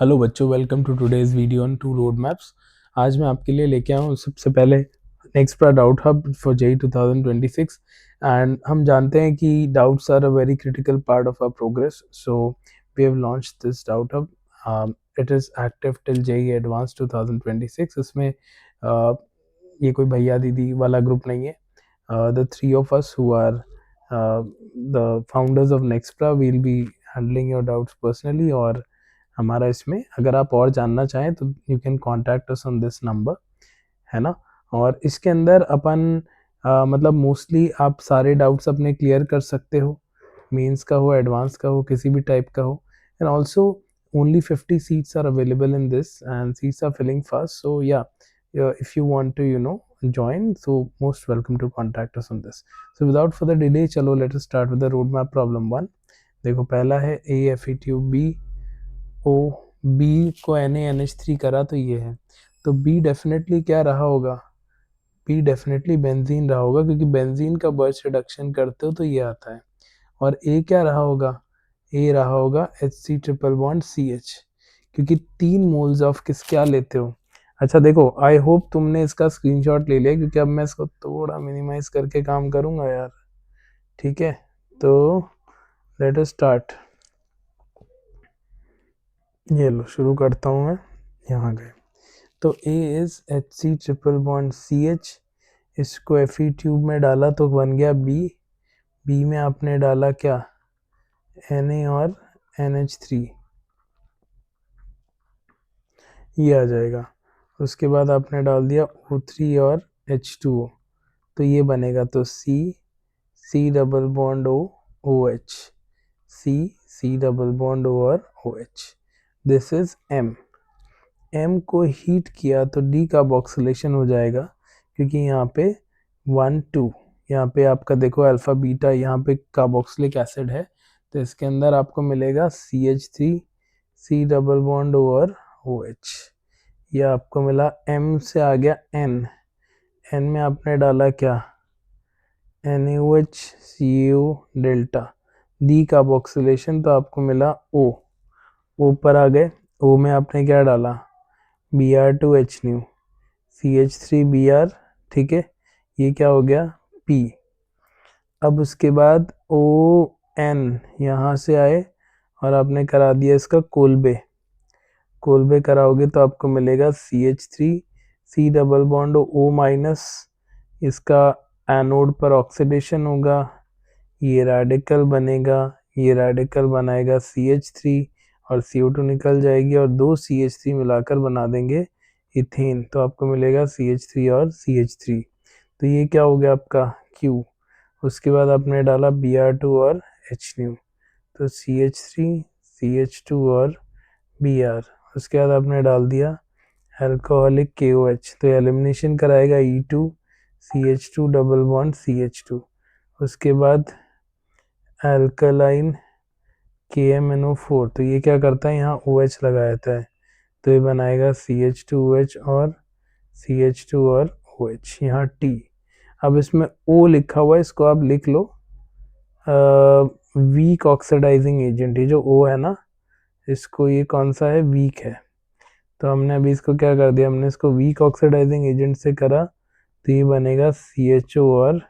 Hello बच्चों, welcome to today's video on to road maps. आज मैं आपके लिए लेके आया हूँ सबसे पहले Nextra doubt hub for JEE 2026। And हम जानते हैं कि doubts are a very critical part of our progress, so we have launched this doubt hub. It is active till JEE advance 2026। इसमें ये कोई भैया दीदी वाला ग्रुप नहीं है। The three of us who are the founders of Nextra will be handling your doubts personally. और हमारा इसमें अगर आप और जानना चाहें तो you can contact us on this number, है ना। और इसके अंदर अपन मतलब मोस्टली आप सारे डाउट्स अपने क्लियर कर सकते हो, मेंस का हो, एडवांस का हो, किसी भी टाइप का हो। And also only 50 seats are available in this and seats are filling fast, so if you want to join, so most welcome to contact us on this. So without further delay, chalo let us start with the roadmap problem 1. देखो पहला है A Fe tube B O B को NaNH3 करा तो ये है, तो B definitely क्या रहा होगा, B डेफिनेटली बेंजीन रहा होगा क्योंकि बेंजीन का बर्च रिडक्शन करते हो तो ये आता है। और A क्या रहा होगा, A रहा होगा Hc ट्रिपल बॉन्ड CH, क्योंकि 3 मोल्स ऑफ किस क्या लेते हो। अच्छा देखो, आई होप तुमने इसका स्क्रीनशॉट ले लिया क्योंकि अब मैं इसको थोड़ा मिनिमाइज करके काम करूंगा यार, ठीक है। तो लेट अस स्टार्ट, ये लो शुरू करता हूँ मैं। यहाँ गए तो A is Hc triple bond CH, इसको Fe ट्यूब में डाला तो बन गया B। B में आपने डाला क्या, Na और NH3, ये आ जाएगा। उसके बाद आपने डाल दिया O3 और H2O, तो ये बनेगा तो C double bond O OH, C double bond O और OH। दिस इज M को हीट किया तो डी कार्बोक्सिलेशन हो जाएगा, क्योंकि यहाँ पे 1 2 यहाँ पे आपका देखो अल्फा बीटा, यहाँ पे कार्बोक्सिलिक एसिड है, तो इसके अंदर आपको मिलेगा CH3, C double bond O और OH। ये आपको मिला। M से आ गया N में आपने डाला क्या, NaOH CO delta, D carboxylation, तो आपको मिला O पर आ गए। O में आपने क्या डाला, Br2H न्यू, CH3Br, ठीक है, ये क्या हो गया P। अब उसके बाद ON यहाँ से आए और आपने करा दिया इसका कोलबे कराओगे तो आपको मिलेगा CH3, C double bond O minus, इसका एनोड पर ऑक्सीडेशन होगा, ये रेडिकल बनेगा, ये रेडिकल बनाएगा CH3 और CO2 निकल जाएगी और 2 CH3 मिलाकर बना देंगे इथेन, तो आपको मिलेगा CH3 और CH3, तो ये क्या हो गया आपका Q। उसके बाद आपने डाला Br2 और H न्यू, तो CH3 CH2 और Br। उसके बाद आपने डाल दिया अल्कोहलिक KOH, तो एलिमिनेशन कराएगा E2 CH2 double bond CH2। उसके बाद अल्कलाइन KMNO4, तो ये क्या करता है, यहाँ OH लगा देता है, तो ये बनाएगा CH2OH और CH2 और OH, यहाँ T। अब इसमें O लिखा हुआ है, इसको आप लिख लो वीक ऑक्सीडाइजिंग एजेंट। ये जो O है ना, इसको ये कौन सा है, वीक है, तो हमने अभी इसको क्या कर दिया, हमने इसको वीक ऑक्सीडाइजिंग एजेंट से करा, तो ये बनेगा CHO और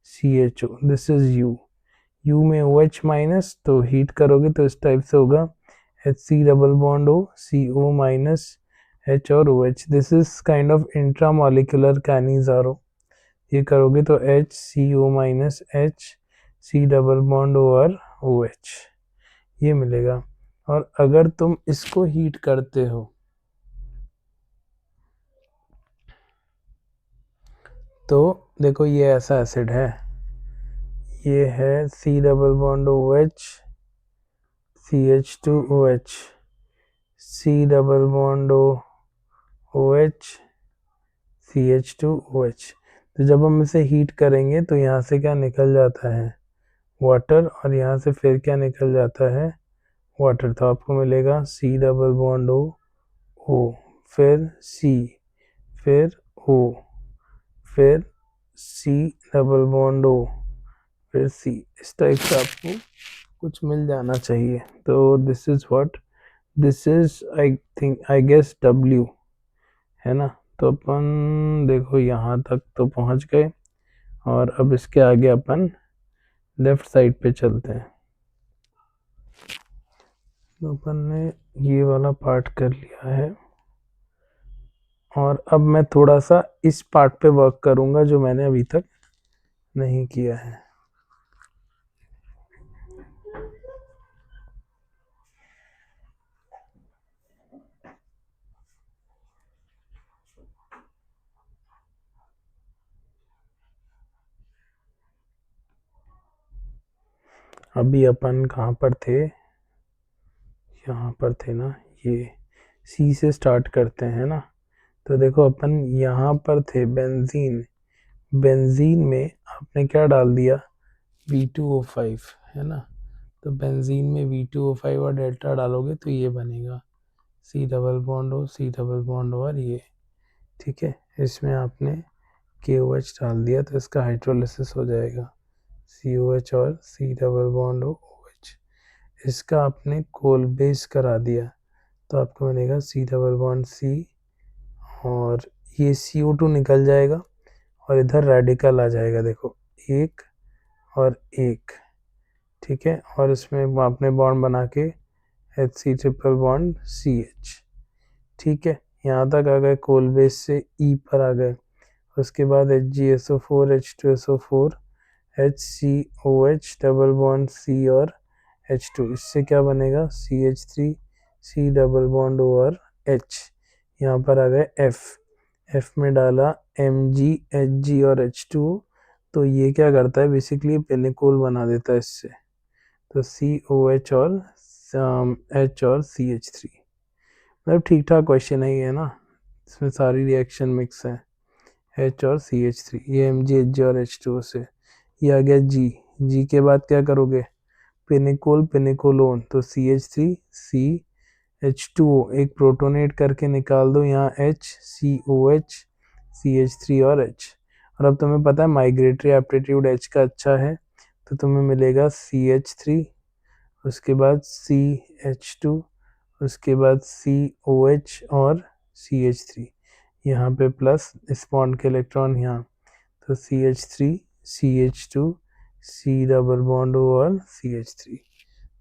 CHO, दिस इज U में OH माइनस, तो हीट करोगे तो इस टाइप से होगा HC double bond O CO minus H और OH, this is kind of intramolecular Cannizzaro. ये करोगे तो HCO minus H C double bond O और OH, ये मिलेगा। और अगर तुम इसको हीट करते हो तो देखो ये ऐसा एसिड है, ये है C double bond OH CH2OH, C double bond OH CH2OH। तो जब हम इसे हीट करेंगे तो यहाँ से क्या निकल जाता है, वाटर, और यहाँ से फिर क्या निकल जाता है, वाटर, तो आपको मिलेगा C डबल बॉन्ड O, फिर C, फिर O, फिर C डबल बॉन्ड O, फिर C, इस टाइप से आपको कुछ मिल जाना चाहिए। तो this is what this is I guess W, है ना। तो अपन देखो यहाँ तक तो पहुँच गए, और अब इसके आगे अपन लेफ्ट साइड पे चलते हैं। तो अपन ने ये वाला पार्ट कर लिया है, और अब मैं थोड़ा सा इस पार्ट पे वर्क करूँगा जो मैंने अभी तक नहीं किया है। अभी अपन कहाँ पर थे, यहाँ पर थे ना। ये सी से स्टार्ट करते हैं ना। तो देखो अपन यहाँ पर थे, बेंजीन। बेंजीन में आपने क्या डाल दिया, V2O5, है ना। तो बेंजीन में V2O5 और डेल्टा डालोगे तो ये बनेगा C double bond O, C double bond और ये, ठीक है। इसमें आपने KOH डाल दिया तो इसका हाइड्रोलिसिस हो जाएगा, COH और C डबल बॉन्ड OH। इसका आपने कोल बेस करा दिया तो आपको बनेगा C डबल बॉन्ड C, और ये CO2 निकल जाएगा और इधर रेडिकल आ जाएगा, देखो एक और एक, ठीक है। और इसमें आपने बॉन्ड बना के HC ट्रिपल बॉन्ड CH, ठीक है। यहाँ तक आ गए, कोल बेस से E पर आ गए। उसके बाद HgSO4 H2SO4 HCOH double bond C और H2, इससे क्या बनेगा CH3 C double bond O और H। यहाँ पर आ गए F में डाला Mg Hg और H2, तो ये क्या करता है बेसिकली पेनिकोल बना देता है इससे। तो COH और H और CH3, मतलब ठीक ठाक क्वेश्चन है ये, है ना। इसमें सारी रिएक्शन मिक्स है, H और CH3, ये Mg Hg और H2O से। ये आ गया G के बाद क्या करोगे, पेनिकोल पेनिकोलोन, तो CH3 C H2O, एक प्रोटोनेट करके निकाल दो यहाँ H COH CH3 और H। और अब तुम्हें पता है माइग्रेटरी एप्टीट्यूड H का अच्छा है, तो तुम्हें मिलेगा CH3, उसके बाद CH2, उसके बाद COH और CH3, यहाँ पे प्लस इस बॉन्ड के इलेक्ट्रॉन यहाँ, तो CH3 CH2 C double bond O और CH3।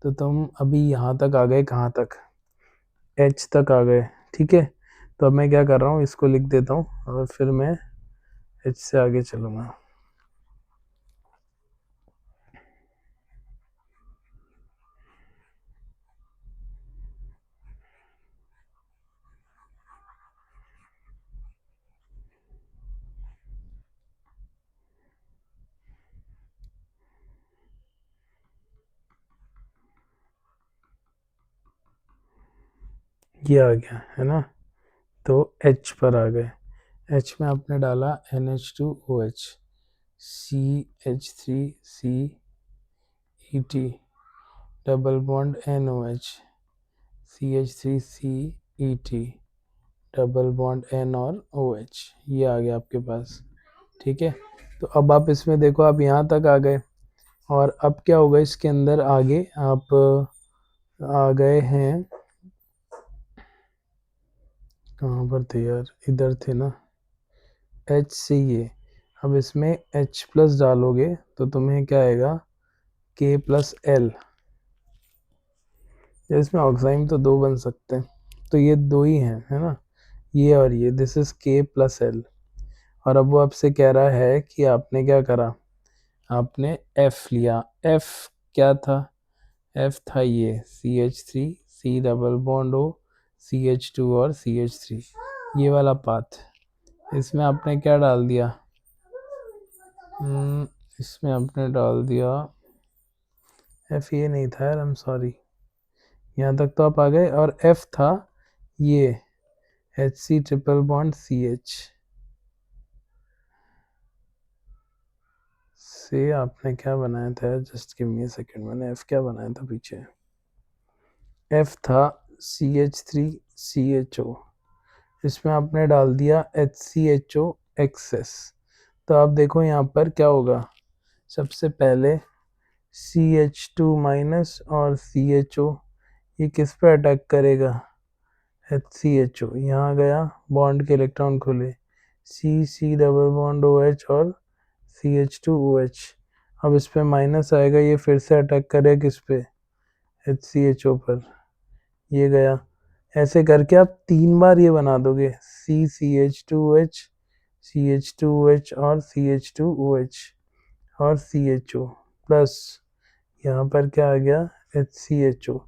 तो तुम अभी यहाँ तक आ गए, कहाँ तक, H तक आ गए, ठीक है। तो अब मैं क्या कर रहा हूँ, इसको लिख देता हूँ और फिर मैं H से आगे चलूँगा। ये आ गया, है ना। तो H पर आ गए। H में आपने डाला NH2OH CH3CET double bond NOH CH3CET double bond N और OH, ये आ गया आपके पास, ठीक है। तो अब आप इसमें देखो, आप यहाँ तक आ गए, और अब क्या होगा इसके अंदर आगे आप आ गए हैं, कहाँ पर थे यार, इधर थे ना, H से ये। अब इसमें H प्लस डालोगे तो तुम्हें क्या आएगा, K प्लस L। इसमें ऑक्साइड तो दो बन सकते हैं, तो ये दो ही हैं, है ना, ये और ये, this is K plus L। और अब वो आपसे कह रहा है कि आपने क्या करा, आपने F लिया। F क्या था, F था ये CH3 C double bond O CH2 और CH3, ये वाला पाथ। इसमें आपने क्या डाल दिया, इसमें आपने डाल दिया F, ये नहीं था यार, आई एम सॉरी। यहाँ तक तो आप आ गए, और F था ये HC ट्रिपल बॉन्ड CH से आपने क्या बनाया था, just give me a second, मैंने F क्या बनाया था पीछे, F था CH3CHO, इसमें आपने डाल दिया HCHO एक्सेस। तो आप देखो यहाँ पर क्या होगा, सबसे पहले CH2 माइनस और CHO, ये किस पे अटैक करेगा, HCHO, यहाँ गया, बॉन्ड के इलेक्ट्रॉन खोले, C डबल बॉन्ड OH और CH2OH। अब इस पे माइनस आएगा, ये फिर से अटैक करेगा किस पे, HCHO पर, ये गया। ऐसे करके आप 3 बार ये बना दोगे, CH2OH, CH2OH और CH2OH और CHO प्लस यहाँ पर क्या आ गया, HCHO।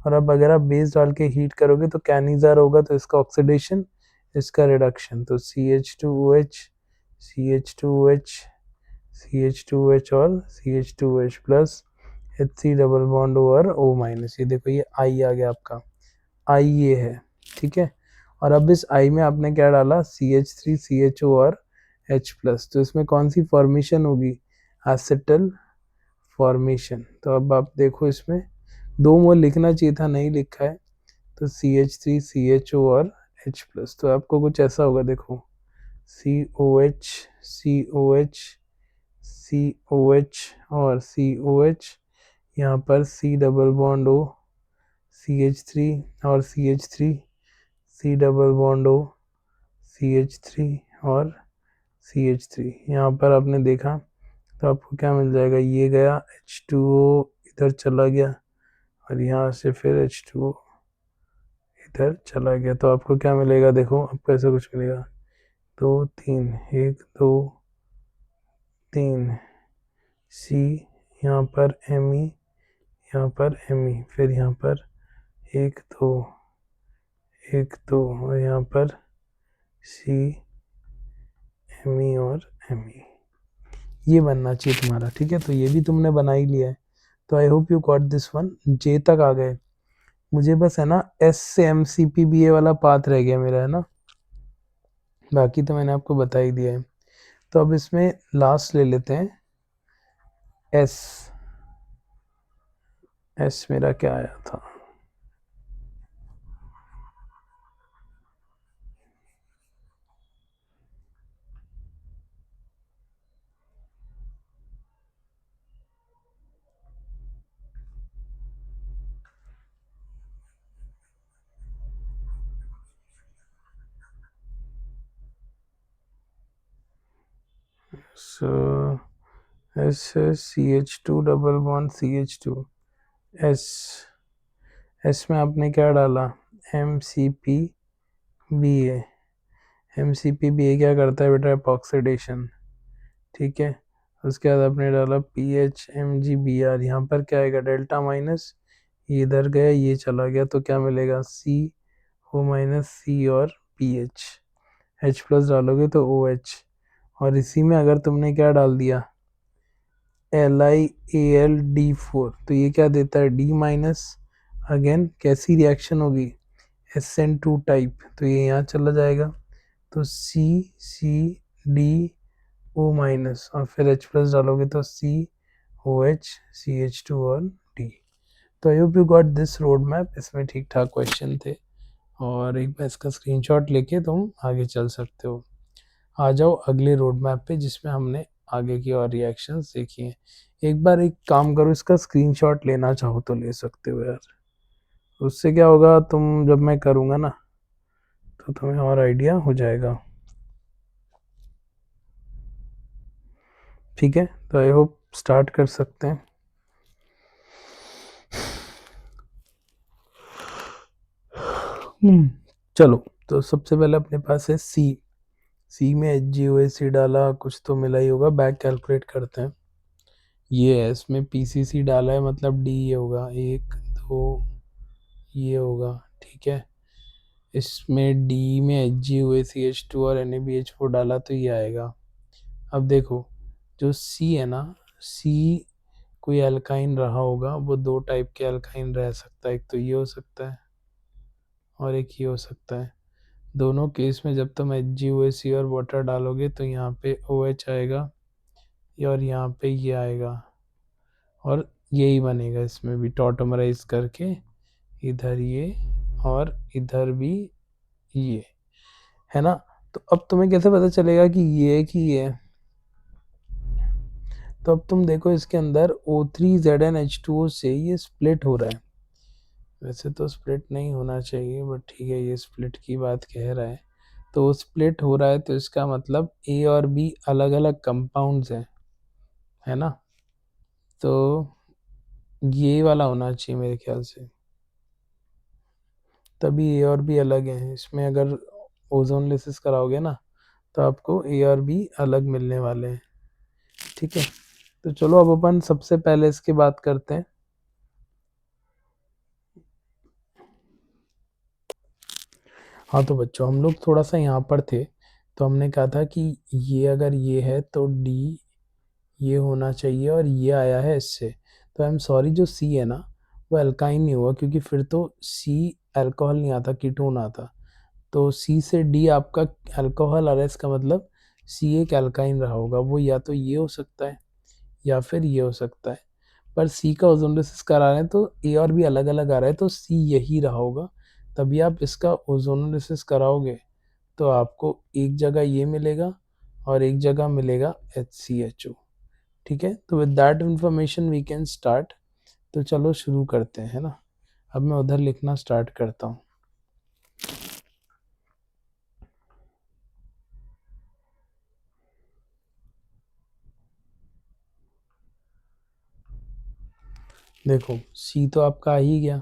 और अब अगर आप बेस डाल के हीट करोगे तो कैनिजार होगा, तो इसका ऑक्सीडेशन, इसका रिडक्शन, तो CH2OH, CH2OH, CH2OH और CH2OH plus HC double bond over O minus. ये देखो ये I आ गया आपका, I ये है, ठीक है। और अब इस I में आपने क्या डाला, CH3 CHO और H प्लस, तो इसमें कौन सी फॉर्मेशन होगी, एसिटल फॉर्मेशन। तो अब आप देखो इसमें 2 मोल लिखना चाहिए था, नहीं लिखा है, तो CH3 CHO और H प्लस, तो आपको कुछ ऐसा होगा, देखो COH COH COH और COH, यहाँ पर C double bond O, CH3 और CH3, C double bond O, CH3 और CH3, यहाँ पर आपने देखा, तो आपको क्या मिल जाएगा, ये गया H2O इधर चला गया और यहाँ से फिर H2O इधर चला गया, तो आपको क्या मिलेगा, देखो आपको ऐसा कुछ मिलेगा, 2 3 1 2 3 C, यहाँ पर Me, यहाँ पर Me, फिर यहाँ पर 1 2 1 2 और यहाँ पर C Me और Me, ये बनना चाहिए तुम्हारा, ठीक है। तो ये भी तुमने बना ही लिया है, तो I hope you got this one, J तक आ गए। मुझे बस है ना S से MCPBA वाला पाथ रह गया मेरा, है ना, बाकी तो मैंने आपको बता ही दिया है। तो अब इसमें लास्ट ले लेते हैं S। S मेरा क्या आया था, सो S है CH2 double bond CH2, S, S में आपने क्या डाला, MCPBA। MCPBA क्या करता है बेटा, ऑक्सीडेशन, ठीक है। उसके बाद आपने डाला PHMgBr, यहाँ पर क्या आएगा, डेल्टा माइनस, ये इधर गया, ये चला गया, तो क्या मिलेगा, CO माइनस C और PH, H प्लस डालोगे तो OH, और इसी में अगर तुमने क्या डाल दिया, LiAlD4, तो ये क्या देता है, D माइनस, अगेन कैसी रिएक्शन होगी, SN2 टाइप, तो ये यहाँ चला जाएगा, तो CCDO माइनस, और फिर H प्लस डालोगे तो COH CH2 और D। तो I hope you got this road map, इसमें ठीक ठाक क्वेश्चन थे, और एक बार इसका स्क्रीनशॉट लेके तुम आगे चल सकते हो। आ जाओ अगले रोड मैप पे, जिसमें हमने आगे की और रिएक्शंस देखी हैं। एक बार एक काम करो, इसका स्क्रीनशॉट लेना चाहो तो ले सकते हो यार, उससे क्या होगा, तुम जब मैं करूँगा ना तो तुम्हें और आइडिया हो जाएगा, ठीक है। तो आई होप स्टार्ट कर सकते हैं। चलो, तो सबसे पहले अपने पास है सी में HgOAc डाला, कुछ तो मिला ही होगा, बैक कैलकुलेट करते हैं। ये है, इसमें PCC डाला है, मतलब D ये होगा, 1 2 ये होगा, ठीक है। इसमें D में HgOACH2 और NaBH4 डाला, तो ये आएगा। अब देखो, जो C है ना, C कोई अल्काइन रहा होगा, वो 2 टाइप के अल्काइन रह सकता है, एक तो ये हो सकता है और एक ये हो सकता है। दोनों केस में जब तुम HgOAc और वाटर डालोगे तो यहाँ पे OH आएगा और यहाँ पे ये आएगा, और यही बनेगा इसमें भी, टॉटमराइज करके इधर ये और इधर भी ये, है ना। तो अब तुम्हें कैसे पता चलेगा कि ये है कि ये है, तो अब तुम देखो इसके अंदर O3ZnH2O से ये स्प्लिट हो रहा है, वैसे तो स्प्लिट नहीं होना चाहिए, बट ठीक है, ये स्प्लिट की बात कह रहा है, तो स्प्लिट हो रहा है तो इसका मतलब ए और बी अलग अलग कंपाउंड्स हैं, है ना। तो ये वाला होना चाहिए मेरे ख्याल से, तभी ए और बी अलग हैं। इसमें अगर ओजोन लिसिस कराओगे ना तो आपको ए और बी अलग मिलने वाले हैं, ठीक है। तो चलो अब अपन सबसे पहले इसकी बात करते हैं। हाँ तो बच्चों, हम लोग थोड़ा सा यहाँ पर थे, तो हमने कहा था कि ये अगर ये है तो डी ये होना चाहिए, और ये आया है इससे। तो आई एम सॉरी, जो सी है ना वो अल्काइन नहीं हुआ, क्योंकि फिर तो सी अल्कोहल नहीं आता, कीटोन आता। तो सी से डी आपका अल्कोहल आ रहा है, इसका मतलब सी एक अल्काइन रहा होगा। वो या तो ये हो सकता है या फिर ये हो सकता है, पर सी का ओजोनोलिसिस करा रहे हैं तो ए और बी अलग अलग आ रहा है, तो सी यही रहा होगा। तभी आप इसका ओजोनोलिसिस कराओगे तो आपको एक जगह ये मिलेगा और एक जगह मिलेगा HCHO, ठीक है। तो with that information we can start. तो चलो शुरू करते हैं, है ना। अब मैं उधर लिखना स्टार्ट करता हूँ। देखो सी तो आपका आ ही गया,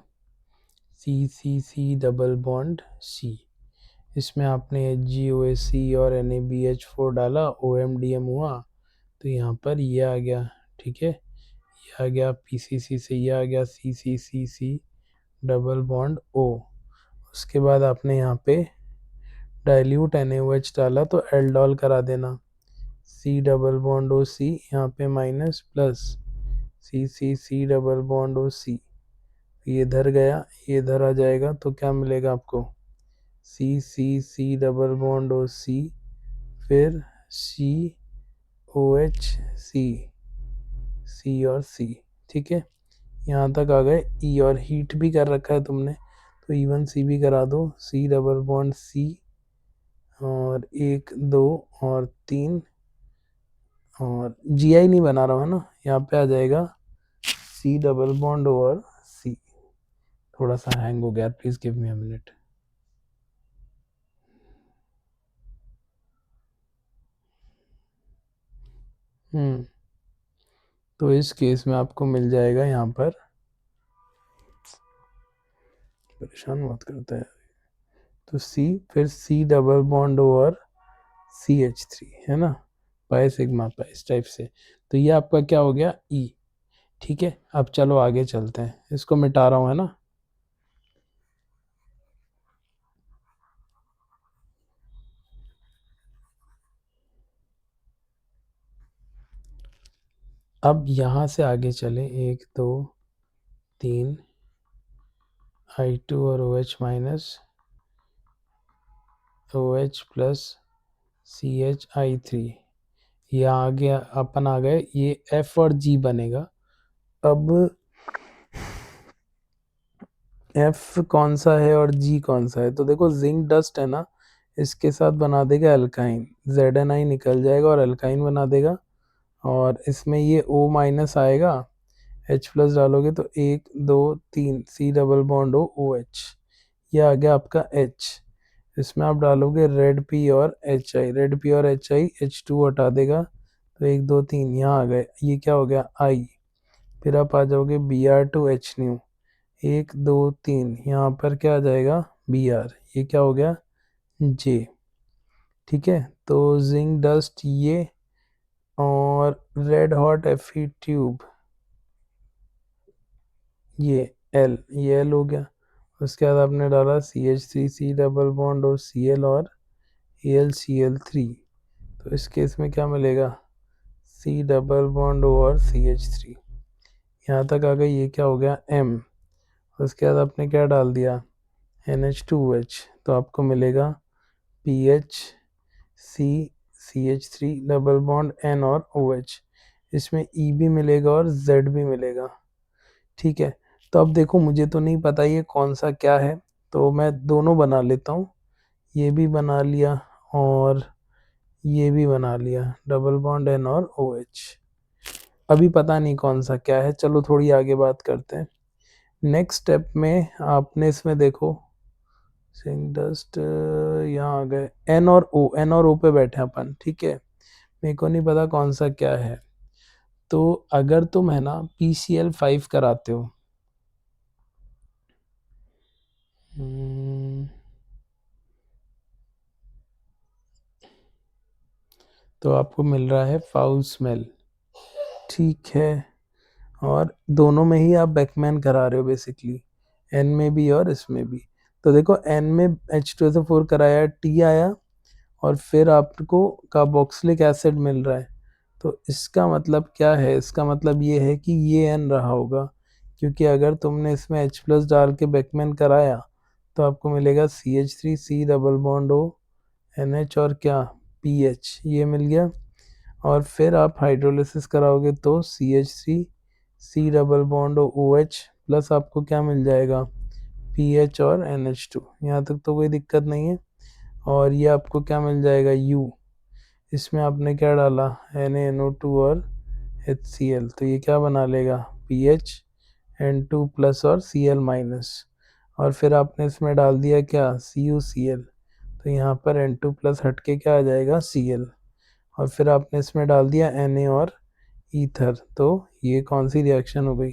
सी सी सी डबल बॉन्ड सी। इसमें आपने HgOH और NaBH4 डाला, OMDM हुआ, तो यहाँ पर ये आ गया, ठीक है। ये आ गया PCC से, ये आ गया CCCC डबल बॉन्ड O। उसके बाद आपने यहाँ पे डाइल्यूट NaOH डाला तो एल्डोल करा देना, C double bond O C, यहाँ पे minus plus CCC double bond O C। ये इधर गया, ये इधर आ जाएगा, तो क्या मिलेगा आपको, CCC double bond O C, फिर COH C, C और C, ठीक है। यहाँ तक आ गए। E और हीट भी कर रखा है तुमने, तो E1C भी करा दो, C डबल बॉन्ड C, और 1 2 और 3, और GI नहीं बना रहा हूँ, है ना। यहाँ पे आ जाएगा C डबल बॉन्ड और C। थोड़ा सा हैंग हो गया, please give me a minute. तो इस केस में आपको मिल जाएगा यहाँ पर, परेशान मत करता है, तो C, फिर C डबल बॉन्ड और CH3, है ना, पाई सिग्मा पाई, इस टाइप से। तो ये आपका क्या हो गया, E, ठीक है। अब चलो आगे चलते हैं, इसको मिटा रहा हूँ, है ना। अब यहाँ से आगे चले, 1 2 3, I2 और OH minus, OH plus CHI3। ये आ गया, अपन आ गए, ये F और G बनेगा। अब F कौन सा है और G कौन सा है, तो देखो जिंक डस्ट है ना, इसके साथ बना देगा अल्काइन, ZnI निकल जाएगा और अल्काइन बना देगा। और इसमें ये O माइनस आएगा, H प्लस डालोगे तो 1 2 3, C डबल बॉन्ड OH, ये आ गया आपका H। इसमें आप डालोगे रेड पी और HI, रेड पी और HI H2 हटा देगा, तो 1 2 3 यहाँ आ गए, ये क्या हो गया I। फिर आप आ जाओगे Br2H न्यू, 1 2 3, यहाँ पर क्या आ जाएगा Br, ये क्या हो गया J, ठीक है। तो जिंक डस्ट ये, और रेड हॉट Fe ट्यूब ये ये L हो गया। उसके बाद आपने डाला CH3C डबल बॉन्ड और Cl और AlCl3, तो इस केस में क्या मिलेगा, C डबल बॉन्ड और CH3। यहाँ तक आ गई, ये क्या हो गया M। उसके बाद आपने क्या डाल दिया NH2OH, तो आपको मिलेगा PHC CH3 double bond N और OH। इसमें E भी मिलेगा और Z भी मिलेगा, ठीक है। तो अब देखो, मुझे तो नहीं पता ये कौन सा क्या है, तो मैं दोनों बना लेता हूँ। ये भी बना लिया और ये भी बना लिया, डबल बॉन्ड N और OH। अभी पता नहीं कौन सा क्या है, चलो थोड़ी आगे बात करते हैं। नेक्स्ट स्टेप में आपने इसमें देखो सिंक डस्ट यहाँ आ गए, एन और ओ पे बैठे अपन, ठीक है। मेरे को नहीं पता कौन सा क्या है। तो अगर तुम है ना PCl5 कराते हो, तो आपको मिल रहा है फाउल स्मेल, ठीक है। और दोनों में ही आप बेकमैन करा रहे हो बेसिकली, एन में भी और इसमें भी। तो देखो एन में H2SO4 कराया, टी आया, और फिर आपको कार्बोक्सिलिक एसिड मिल रहा है। तो इसका मतलब क्या है, इसका मतलब ये है कि ये एन रहा होगा, क्योंकि अगर तुमने इसमें H प्लस डाल के बेकमैन कराया तो आपको मिलेगा CH3 C double bond O NH और क्या PH, ये मिल गया। और फिर आप हाइड्रोलिसिस कराओगे तो CH3 C double bond OH plus आपको क्या मिल जाएगा PH और NH2। यहाँ तक तो कोई दिक्कत नहीं है। और ये आपको क्या मिल जाएगा U, इसमें आपने क्या डाला NaNO2 और HCl, तो ये क्या बना लेगा PH N2 प्लस और Cl माइनस। और फिर आपने इसमें डाल दिया क्या CuCl, तो यहाँ पर N2 प्लस हट के क्या आ जाएगा Cl। और फिर आपने इसमें डाल दिया Na और ईथर, तो ये कौन सी रिएक्शन हो गई,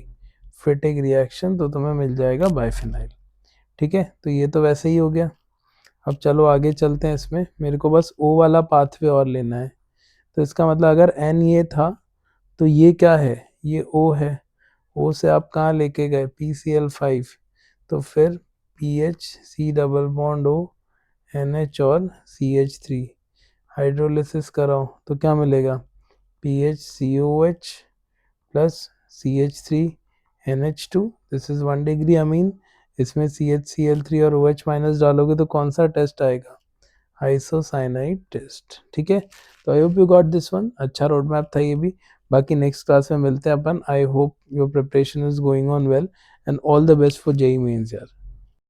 फिटिक रिएक्शन, तो तुम्हें मिल जाएगा बाइफिनाइल, ठीक है। तो ये तो वैसे ही हो गया। अब चलो आगे चलते हैं, इसमें मेरे को बस O वाला पाथवे और लेना है। तो इसका मतलब अगर N ये था तो ये क्या है, ये O है। O से आप कहाँ लेके गए PCl5, तो फिर PH C double bond O NH और CH3, हाइड्रोलिसिस कराओ तो क्या मिलेगा PHCOH plus CH3 NH2, this is 1 degree amine. इसमें CHCl3 और OH माइनस डालोगे तो कौन सा टेस्ट आएगा, आइसोसाइनाइड टेस्ट, ठीक है। तो I hope you got this one, अच्छा रोड मैप था ये भी। बाकी नेक्स्ट क्लास में मिलते हैं अपन। I hope your preparation is going on well and all the best for JEE mains यार।